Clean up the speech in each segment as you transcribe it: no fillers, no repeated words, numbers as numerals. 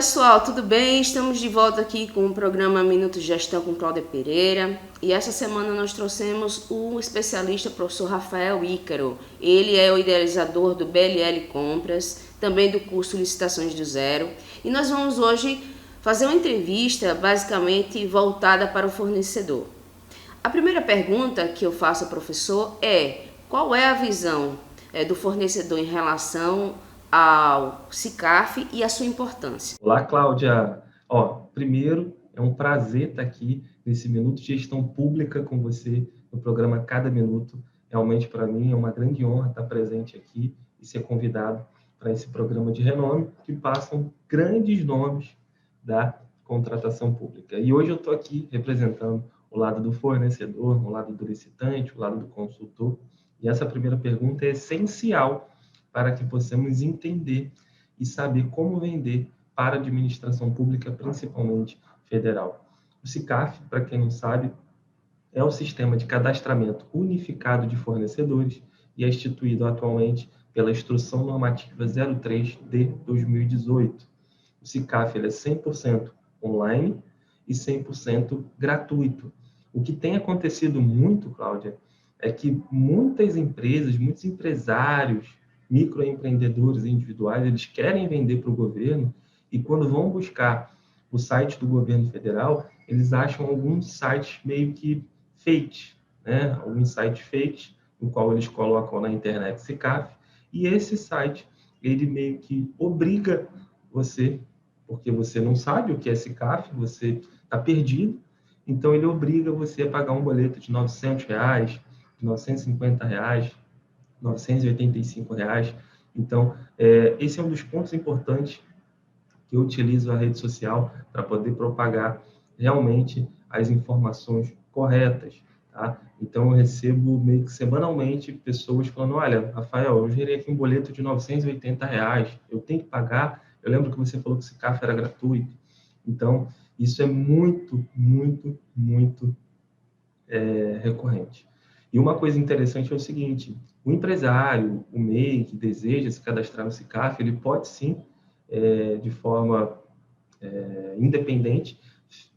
pessoal, tudo bem? Estamos de volta aqui com o programa Minuto de Gestão com Cláudia Pereira. E essa semana nós trouxemos o especialista professor Rafael Ícaro. Ele é o idealizador do BLL Compras, também do curso Licitações do Zero. E nós vamos hoje fazer uma entrevista basicamente voltada para o fornecedor. A primeira pergunta que eu faço ao professor é: qual é a visão do fornecedor em relação ao SICAF e a sua importância? Olá, Cláudia. Primeiro, é um prazer estar aqui nesse Minuto de Gestão Pública com você no programa Cada Minuto. Realmente, para mim, é uma grande honra estar presente aqui e ser convidado para esse programa de renome que passam grandes nomes da contratação pública. E hoje eu estou aqui representando o lado do fornecedor, o lado do licitante, o lado do consultor. E essa primeira pergunta é essencial para que possamos entender e saber como vender para a administração pública, principalmente federal. O SICAF, para quem não sabe, é o Sistema de Cadastramento Unificado de Fornecedores e é instituído atualmente pela Instrução Normativa 03 de 2018. O SICAF ele é 100% online e 100% gratuito. O que tem acontecido muito, Cláudia, é que muitas empresas, muitos empresários, microempreendedores individuais, eles querem vender para o governo e quando vão buscar o site do governo federal, eles acham alguns sites meio que fake, né? Alguns sites fake, no qual eles colocam na internet SICAF, e esse site, ele meio que obriga você, porque você não sabe o que é SICAF, você está perdido, então ele obriga você a pagar um boleto de R$ 900, de R$ 950, R$ 985. Então, esse é um dos pontos importantes que eu utilizo a rede social para poder propagar realmente as informações corretas. Tá? Então, eu recebo meio que semanalmente pessoas falando: olha, Rafael, eu gerei aqui um boleto de R$ 980, eu tenho que pagar? Eu lembro que você falou que esse café era gratuito. Então, isso é muito, muito, muito recorrente. E uma coisa interessante é o seguinte: o empresário, o MEI que deseja se cadastrar no SICAF, ele pode sim, de forma independente,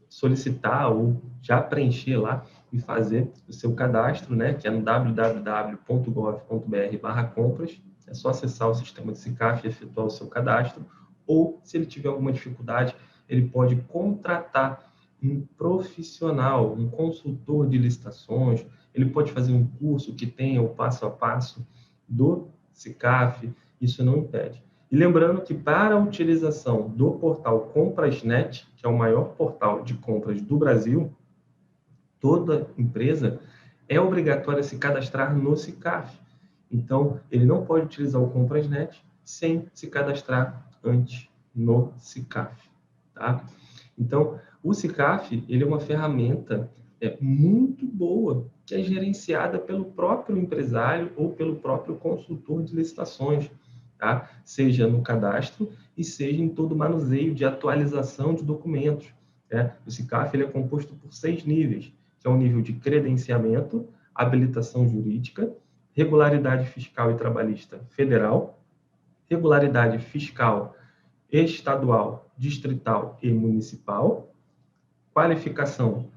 solicitar ou já preencher lá e fazer o seu cadastro, né, que é no www.gov.br/compras. É só acessar o sistema do SICAF e efetuar o seu cadastro. Ou, se ele tiver alguma dificuldade, ele pode contratar um profissional, um consultor de licitações. Ele pode fazer um curso que tenha o passo a passo do SICAF, isso não impede. E lembrando que para a utilização do portal Comprasnet, que é o maior portal de compras do Brasil, toda empresa é obrigatória se cadastrar no SICAF. Então, ele não pode utilizar o Comprasnet sem se cadastrar antes no SICAF. Tá? Então, o SICAF ele é uma ferramenta muito boa, que é gerenciada pelo próprio empresário ou pelo próprio consultor de licitações, tá? Seja no cadastro e seja em todo o manuseio de atualização de documentos. Né? O SICAF ele é composto por 6 níveis, que é o nível de credenciamento, habilitação jurídica, regularidade fiscal e trabalhista federal, regularidade fiscal estadual, distrital e municipal, qualificação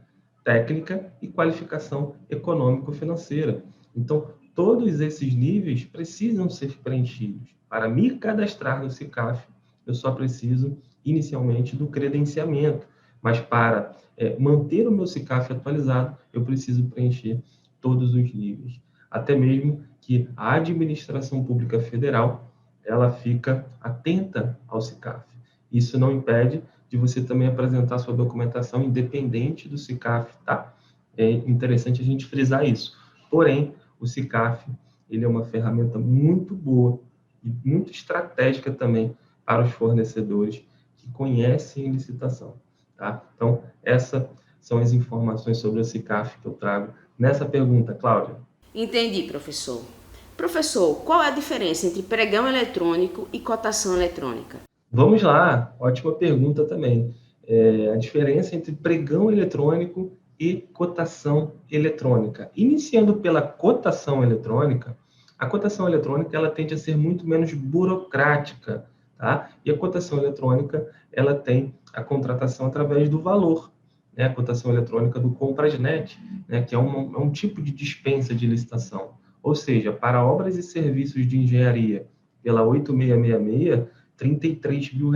técnica e qualificação econômico-financeira. Então, todos esses níveis precisam ser preenchidos. Para me cadastrar no SICAF, eu só preciso, inicialmente, do credenciamento. Mas para manter o meu SICAF atualizado, eu preciso preencher todos os níveis. Até mesmo que a administração pública federal ela fica atenta ao SICAF. Isso não impede de você também apresentar sua documentação independente do SICAF, tá? É interessante a gente frisar isso. Porém, o SICAF, ele é uma ferramenta muito boa e muito estratégica também para os fornecedores que conhecem licitação, tá? Então, essas são as informações sobre o SICAF que eu trago nessa pergunta, Cláudia. Entendi, professor. Professor, qual é a diferença entre pregão eletrônico e cotação eletrônica? Vamos lá, ótima pergunta também. A diferença entre pregão eletrônico e cotação eletrônica. Iniciando pela cotação eletrônica, a cotação eletrônica ela tende a ser muito menos burocrática tá? E a cotação eletrônica, ela tem a contratação através do valor, né? A cotação eletrônica do Comprasnet, né? Que é um tipo de dispensa de licitação. Ou seja, para obras e serviços de engenharia pela 8666, R$ 33 mil.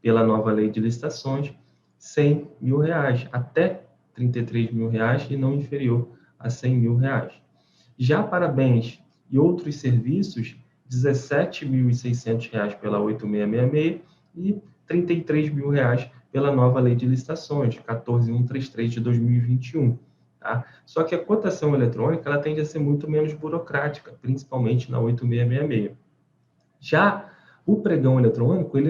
Pela nova lei de licitações, R$ 100 mil, até R$ 33 mil e não inferior a R$ 100 mil. Já para bens e outros serviços, R$ 17.600 pela 8666 e R$ 33 mil pela nova lei de licitações, 14.133 de 2021. Tá? Só que a cotação eletrônica ela tende a ser muito menos burocrática, principalmente na 8666. Já o pregão eletrônico, ele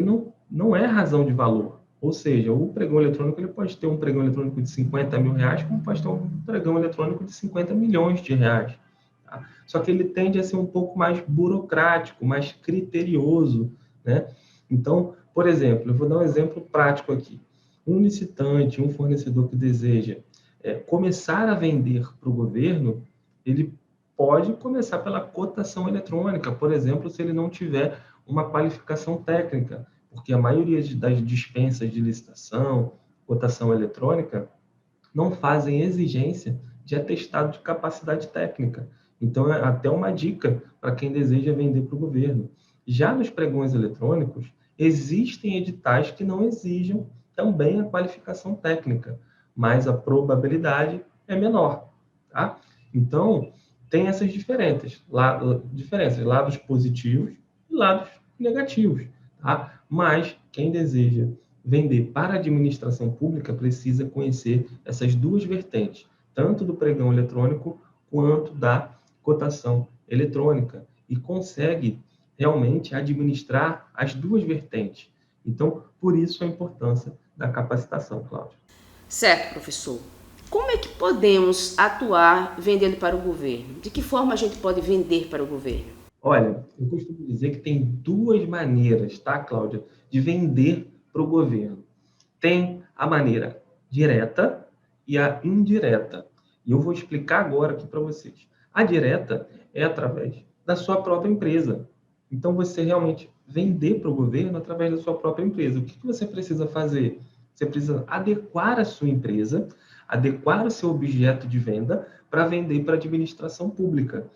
não é razão de valor. Ou seja, o pregão eletrônico ele pode ter um pregão eletrônico de R$ 50 mil, como pode ter um pregão eletrônico de R$ 50 milhões. Tá? Só que ele tende a ser um pouco mais burocrático, mais criterioso, né? Então, por exemplo, eu vou dar um exemplo prático aqui. Um licitante, um fornecedor que deseja começar a vender para o governo, ele pode começar pela cotação eletrônica, por exemplo, se ele não tiver uma qualificação técnica, porque a maioria das dispensas de licitação, cotação eletrônica, não fazem exigência de atestado de capacidade técnica. Então, é até uma dica para quem deseja vender para o governo. Já nos pregões eletrônicos, existem editais que não exijam também a qualificação técnica, mas a probabilidade é menor. Tá? Então, tem essas diferenças, lados positivos e lados negativos. Tá? Mas quem deseja vender para a administração pública precisa conhecer essas duas vertentes, tanto do pregão eletrônico quanto da cotação eletrônica, e consegue realmente administrar as duas vertentes. Então, por isso a importância da capacitação, Cláudia. Certo, professor. Como é que podemos atuar vendendo para o governo? De que forma a gente pode vender para o governo? Olha, eu costumo dizer que tem duas maneiras, tá, Cláudia, de vender para o governo. Tem a maneira direta e a indireta. E eu vou explicar agora aqui para vocês. A direta é através da sua própria empresa. Então, você realmente vender para o governo através da sua própria empresa. O que você precisa fazer? Você precisa adequar a sua empresa, adequar o seu objeto de venda para vender para a administração pública.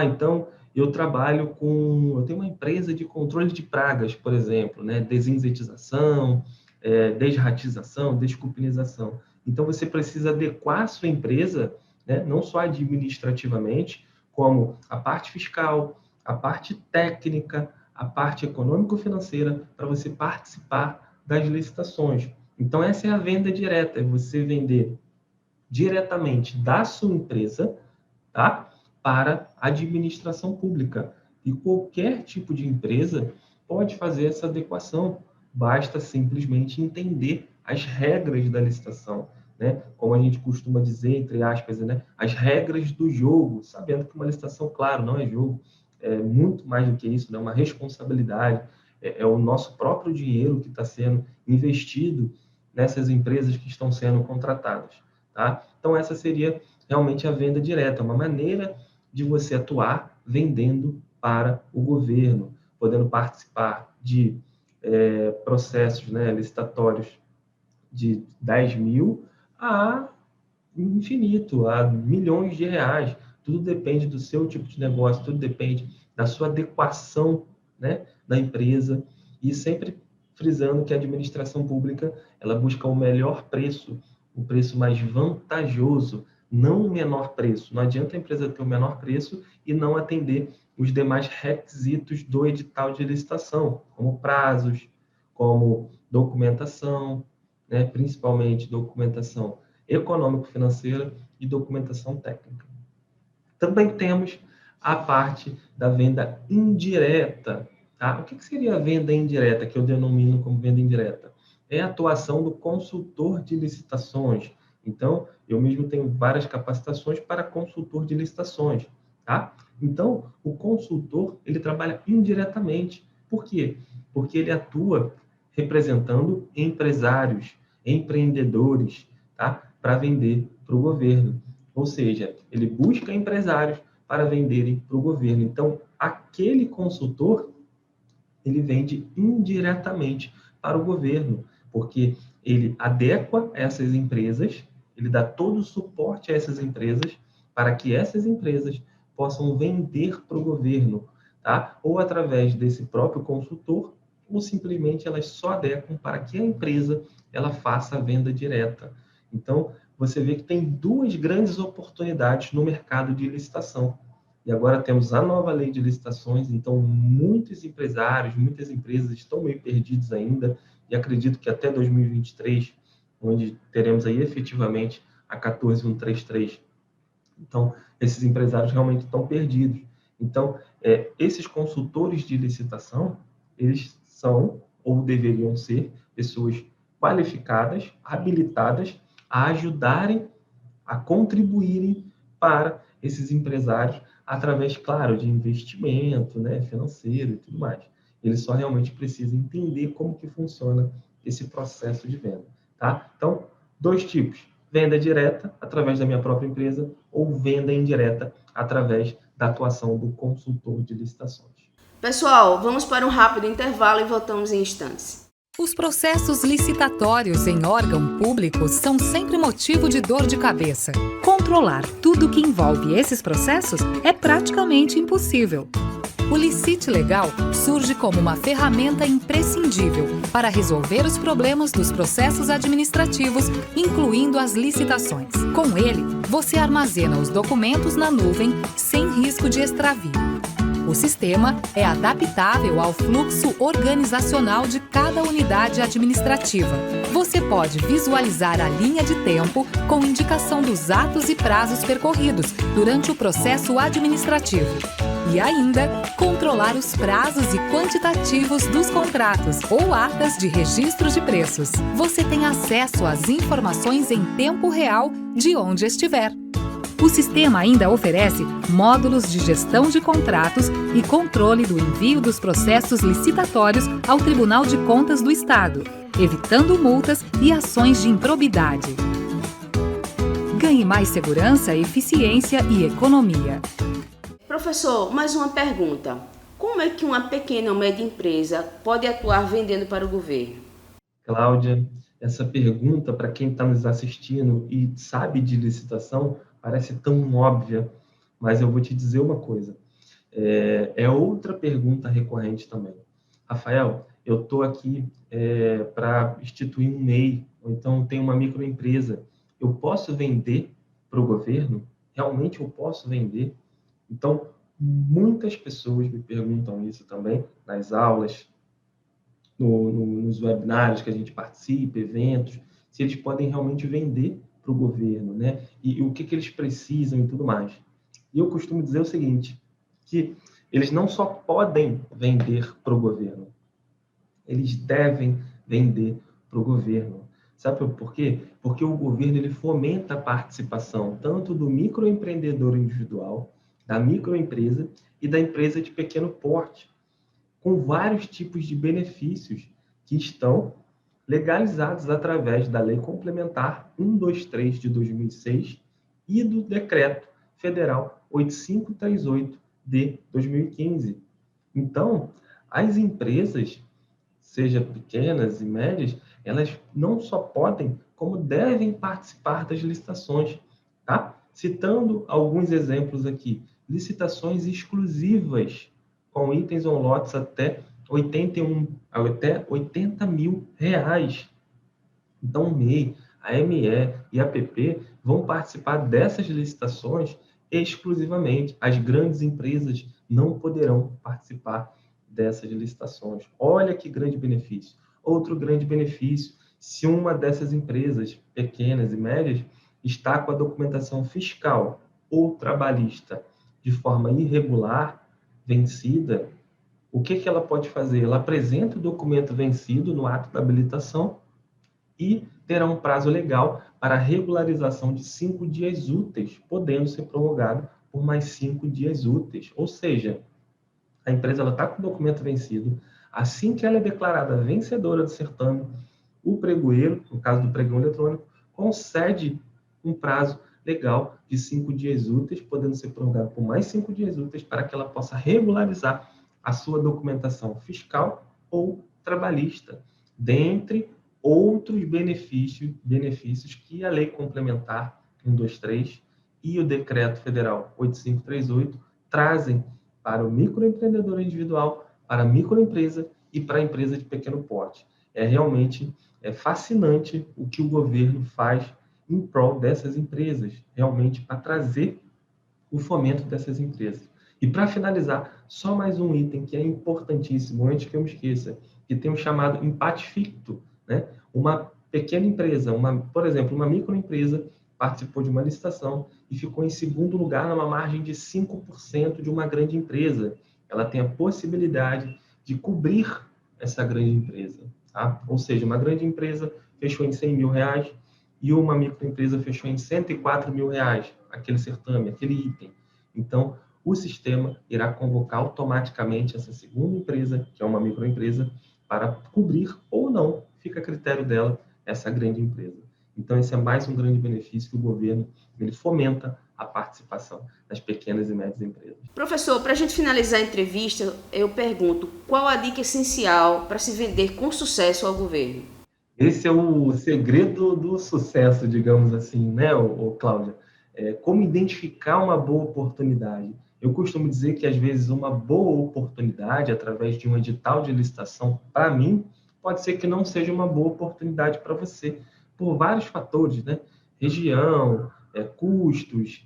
Então, eu tenho uma empresa de controle de pragas, por exemplo, né? Desinsetização, desratização, desculpinização. Então, você precisa adequar a sua empresa, né, não só administrativamente, como a parte fiscal, a parte técnica, a parte econômico-financeira, para você participar das licitações. Então, essa é a venda direta, é você vender diretamente da sua empresa, tá, para a administração pública. E qualquer tipo de empresa pode fazer essa adequação. Basta simplesmente entender as regras da licitação, né? Como a gente costuma dizer, entre aspas, né? As regras do jogo, sabendo que uma licitação, claro, não é jogo, é muito mais do que isso, né? Uma responsabilidade, é o nosso próprio dinheiro que está sendo investido nessas empresas que estão sendo contratadas, tá? Então, essa seria realmente a venda direta, uma maneira de você atuar vendendo para o governo, podendo participar de processos, né, licitatórios de 10 mil a infinito, a milhões de reais. Tudo depende do seu tipo de negócio, tudo depende da sua adequação, né, da empresa, e sempre frisando que a administração pública ela busca o melhor preço, o preço mais vantajoso, não o menor preço. Não adianta a empresa ter o menor preço e não atender os demais requisitos do edital de licitação, como prazos, como documentação, né, principalmente documentação econômico-financeira e documentação técnica. Também temos a parte da venda indireta. Tá? O que seria a venda indireta, que eu denomino como venda indireta? É a atuação do consultor de licitações. Então, eu mesmo tenho várias capacitações para consultor de licitações. Tá? Então, o consultor, ele trabalha indiretamente. Por quê? Porque ele atua representando empresários, empreendedores, tá? Para vender para o governo. Ou seja, ele busca empresários para venderem para o governo. Então, aquele consultor, ele vende indiretamente para o governo, porque ele adequa essas empresas, ele dá todo o suporte a essas empresas para que essas empresas possam vender para o governo, tá? Ou através desse próprio consultor, ou simplesmente elas só adequam para que a empresa ela faça a venda direta. Então, você vê que tem duas grandes oportunidades no mercado de licitação. E agora temos a nova lei de licitações, então muitos empresários, muitas empresas estão meio perdidos ainda, e acredito que até 2023, onde teremos aí efetivamente a 14133. Então, esses empresários realmente estão perdidos. Então, esses consultores de licitação, eles são, ou deveriam ser, pessoas qualificadas, habilitadas a ajudarem, a contribuírem para esses empresários através, claro, de investimento, né, financeiro e tudo mais. Eles só realmente precisam entender como que funciona esse processo de venda, tá? Então, dois tipos: venda direta através da minha própria empresa ou venda indireta através da atuação do consultor de licitações. Pessoal, vamos para um rápido intervalo e voltamos em instantes. Os processos licitatórios em órgão público são sempre motivo de dor de cabeça. Controlar tudo que envolve esses processos é praticamente impossível. O Licite Legal surge como uma ferramenta imprescindível para resolver os problemas dos processos administrativos, incluindo as licitações. Com ele, você armazena os documentos na nuvem sem risco de extravio. O sistema é adaptável ao fluxo organizacional de cada unidade administrativa. Você pode visualizar a linha de tempo com indicação dos atos e prazos percorridos durante o processo administrativo. E ainda, controlar os prazos e quantitativos dos contratos ou atas de registro de preços. Você tem acesso às informações em tempo real de onde estiver. O sistema ainda oferece módulos de gestão de contratos e controle do envio dos processos licitatórios ao Tribunal de Contas do Estado, evitando multas e ações de improbidade. Ganhe mais segurança, eficiência e economia. Professor, mais uma pergunta. Como é que uma pequena ou média empresa pode atuar vendendo para o governo? Cláudia, essa pergunta, para quem está nos assistindo e sabe de licitação, parece tão óbvia, mas eu vou te dizer uma coisa. É outra pergunta recorrente também. Rafael, eu estou aqui para instituir um MEI, ou então tenho uma microempresa. Eu posso vender para o governo? Realmente eu posso vender? Então, muitas pessoas me perguntam isso também nas aulas, nos webinários que a gente participa, eventos, se eles podem realmente vender para o governo, né? E o que eles precisam e tudo mais. E eu costumo dizer o seguinte, que eles não só podem vender para o governo, eles devem vender para o governo. Sabe por quê? Porque o governo ele fomenta a participação tanto do microempreendedor individual, da microempresa e da empresa de pequeno porte, com vários tipos de benefícios que estão legalizados através da Lei Complementar 123 de 2006 e do Decreto Federal 8538 de 2015. Então, as empresas, seja pequenas e médias, elas não só podem, como devem participar das licitações, tá? Citando alguns exemplos aqui, licitações exclusivas com itens ou lotes até 80 mil reais. Então, o MEI, a ME e a PP vão participar dessas licitações exclusivamente. As grandes empresas não poderão participar dessas licitações. Olha que grande benefício. Outro grande benefício, se uma dessas empresas, pequenas e médias, está com a documentação fiscal ou trabalhista de forma irregular, vencida, o que ela pode fazer? Ela apresenta o documento vencido no ato da habilitação e terá um prazo legal para regularização de 5 dias úteis, podendo ser prorrogado por mais 5 dias úteis. Ou seja, a empresa está com o documento vencido, assim que ela é declarada vencedora do certame, o pregoeiro, no caso do pregão eletrônico, concede um prazo legal de 5 dias úteis, podendo ser prorrogado por mais 5 dias úteis, para que ela possa regularizar a sua documentação fiscal ou trabalhista, dentre outros benefícios que a Lei Complementar 123 e o Decreto Federal 8538 trazem para o microempreendedor individual, para a microempresa e para a empresa de pequeno porte. É realmente fascinante o que o governo faz em prol dessas empresas, realmente para trazer o fomento dessas empresas. E para finalizar, só mais um item que é importantíssimo, antes que eu me esqueça, que tem o chamado empate ficto, né? Uma pequena empresa, por exemplo, uma microempresa participou de uma licitação e ficou em segundo lugar numa margem de 5% de uma grande empresa. Ela tem a possibilidade de cobrir essa grande empresa. Tá? Ou seja, uma grande empresa fechou em R$100 mil e uma microempresa fechou em R$104 mil, aquele certame, aquele item. Então, o sistema irá convocar automaticamente essa segunda empresa, que é uma microempresa, para cobrir ou não, fica a critério dela, essa grande empresa. Então, esse é mais um grande benefício que o governo ele fomenta a participação das pequenas e médias empresas. Professor, para a gente finalizar a entrevista, eu pergunto, qual a dica essencial para se vender com sucesso ao governo? Esse é o segredo do sucesso, digamos assim, né, Cláudia? Como identificar uma boa oportunidade? Eu costumo dizer que, às vezes, uma boa oportunidade, através de um edital de licitação, para mim, pode ser que não seja uma boa oportunidade para você, por vários fatores, né? Região, custos,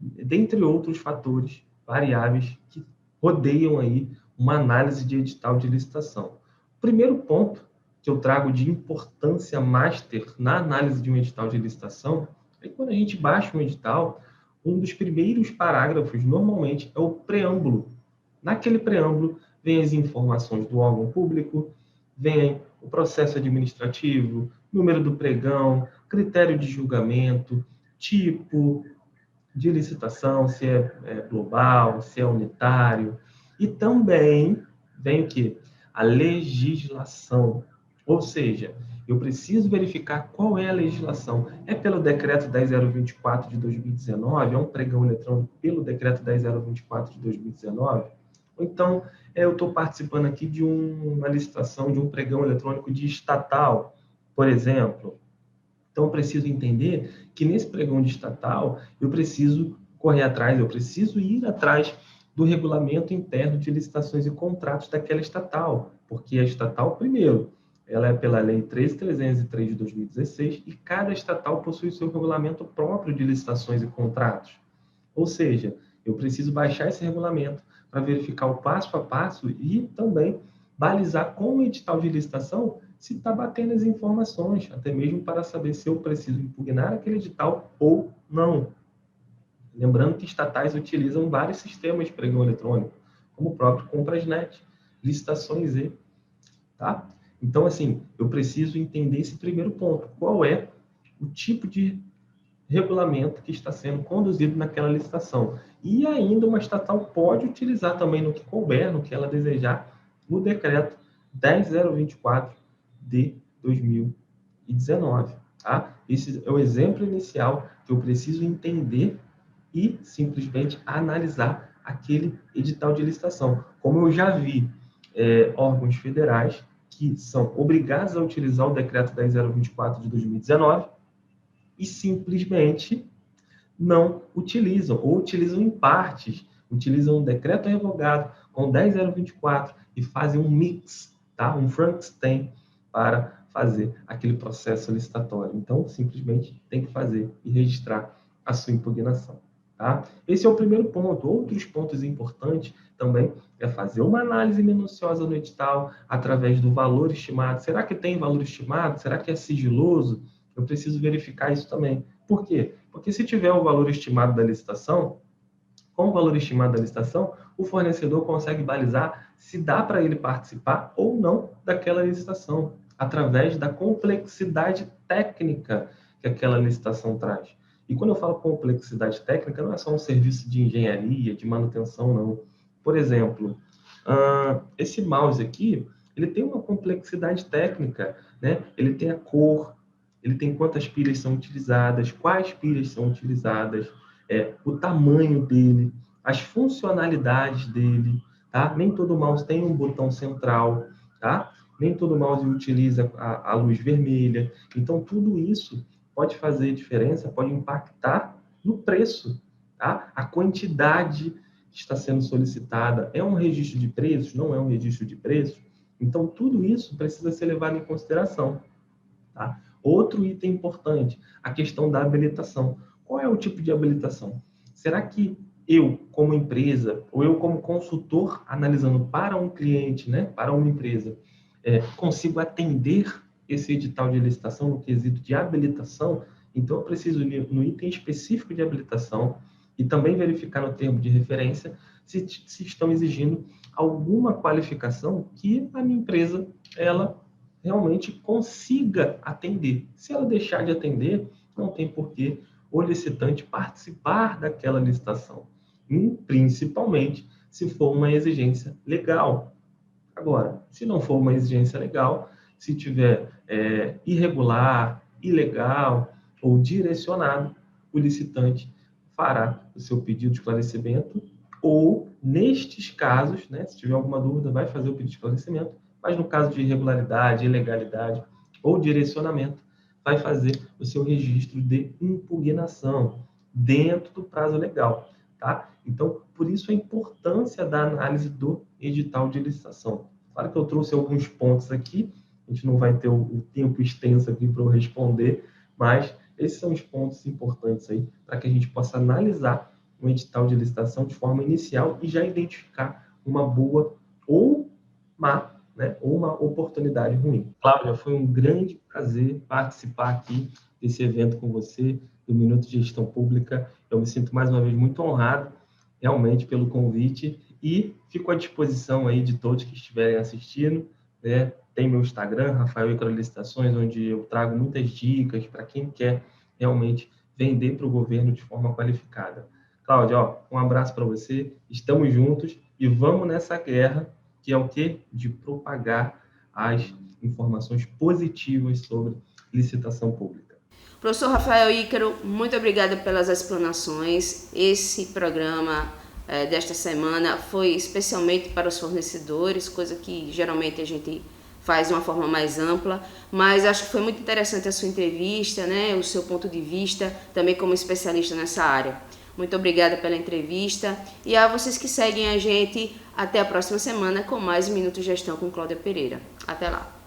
dentre outros fatores variáveis que rodeiam aí uma análise de edital de licitação. O primeiro ponto que eu trago de importância master na análise de um edital de licitação é que quando a gente baixa um edital, um dos primeiros parágrafos, normalmente, é o preâmbulo. Naquele preâmbulo, vem as informações do órgão público, vem o processo administrativo, número do pregão, critério de julgamento, tipo de licitação, se é global, se é unitário, e também vem o quê? A legislação. Ou seja, eu preciso verificar qual é a legislação. É pelo Decreto 10024 de 2019? É um pregão eletrônico pelo Decreto 10024 de 2019? Ou então, eu estou participando aqui de uma licitação, de um pregão eletrônico de estatal, por exemplo. Então, eu preciso entender que nesse pregão de estatal, eu preciso correr atrás, eu preciso ir atrás do regulamento interno de licitações e contratos daquela estatal, porque a estatal, primeiro, ela é pela Lei 13.303 de 2016 e cada estatal possui seu regulamento próprio de licitações e contratos. Ou seja, eu preciso baixar esse regulamento para verificar o passo a passo e também balizar com o edital de licitação se está batendo as informações, até mesmo para saber se eu preciso impugnar aquele edital ou não. Lembrando que estatais utilizam vários sistemas de pregão eletrônico, como o próprio Comprasnet, Licitações E, tá? Então, assim, eu preciso entender esse primeiro ponto. Qual é o tipo de regulamento que está sendo conduzido naquela licitação? E ainda uma estatal pode utilizar também no que couber, no que ela desejar, o decreto 10024 de 2019. Tá? Esse é o exemplo inicial que eu preciso entender e simplesmente analisar aquele edital de licitação. Como eu já vi órgãos federais que são obrigados a utilizar o decreto 10024 de 2019 e simplesmente não utilizam, ou utilizam em partes, utilizam um decreto revogado com 10024 e fazem um mix, tá? Um Frankenstein para fazer aquele processo licitatório. Então, simplesmente tem que fazer e registrar a sua impugnação. Tá? Esse é o primeiro ponto. Outros pontos importantes também é fazer uma análise minuciosa no edital através do valor estimado. Será que tem valor estimado? Será que é sigiloso? Eu preciso verificar isso também. Por quê? Porque se tiver o valor estimado da licitação, com o valor estimado da licitação, o fornecedor consegue balizar se dá para ele participar ou não daquela licitação, através da complexidade técnica que aquela licitação traz. E quando eu falo complexidade técnica, não é só um serviço de engenharia, de manutenção, não. Por exemplo, esse mouse aqui, ele tem uma complexidade técnica, né? Ele tem a cor, ele tem quantas pilhas são utilizadas, quais pilhas são utilizadas, o tamanho dele, as funcionalidades dele, tá? Nem todo mouse tem um botão central, tá? Nem todo mouse utiliza a luz vermelha. Então, tudo isso pode fazer diferença, pode impactar no preço, tá? A quantidade que está sendo solicitada é um registro de preços? Não é um registro de preços? Então, tudo isso precisa ser levado em consideração, tá? Outro item importante, a questão da habilitação. Qual é o tipo de habilitação? Será que eu, como empresa, ou eu, como consultor, analisando para um cliente, né, para uma empresa, consigo atender esse edital de licitação no quesito de habilitação? Então, eu preciso ir no item específico de habilitação e também verificar no termo de referência se estão exigindo alguma qualificação que a minha empresa, ela realmente consiga atender. Se ela deixar de atender, não tem por que o licitante participar daquela licitação, principalmente se for uma exigência legal. Agora, se não for uma exigência legal, se tiver irregular, ilegal ou direcionado, o licitante fará o seu pedido de esclarecimento ou, nestes casos, né, se tiver alguma dúvida, vai fazer o pedido de esclarecimento, mas no caso de irregularidade, ilegalidade ou direcionamento, vai fazer o seu registro de impugnação dentro do prazo legal, tá? Então, por isso a importância da análise do edital de licitação. Claro que eu trouxe alguns pontos aqui, a gente não vai ter o tempo extenso aqui para eu responder, mas esses são os pontos importantes aí para que a gente possa analisar um edital de licitação de forma inicial e já identificar uma boa ou má, né, ou uma oportunidade ruim. Cláudia, foi um grande prazer participar aqui desse evento com você, do Minuto de Gestão Pública. Eu me sinto mais uma vez muito honrado, realmente, pelo convite e fico à disposição aí de todos que estiverem assistindo, né? Tem meu Instagram, Rafael Ícaro Licitações, onde eu trago muitas dicas para quem quer realmente vender para o governo de forma qualificada. Cláudia, um abraço para você, estamos juntos e vamos nessa guerra, que é o quê? De propagar as informações positivas sobre licitação pública. Professor Rafael Ícaro, muito obrigada pelas explanações. Esse programa desta semana foi especialmente para os fornecedores, coisa que geralmente a gente faz de uma forma mais ampla, mas acho que foi muito interessante a sua entrevista, né? O seu ponto de vista, também como especialista nessa área. Muito obrigada pela entrevista e a vocês que seguem a gente, até a próxima semana com mais Minuto Gestão com Cláudia Pereira. Até lá!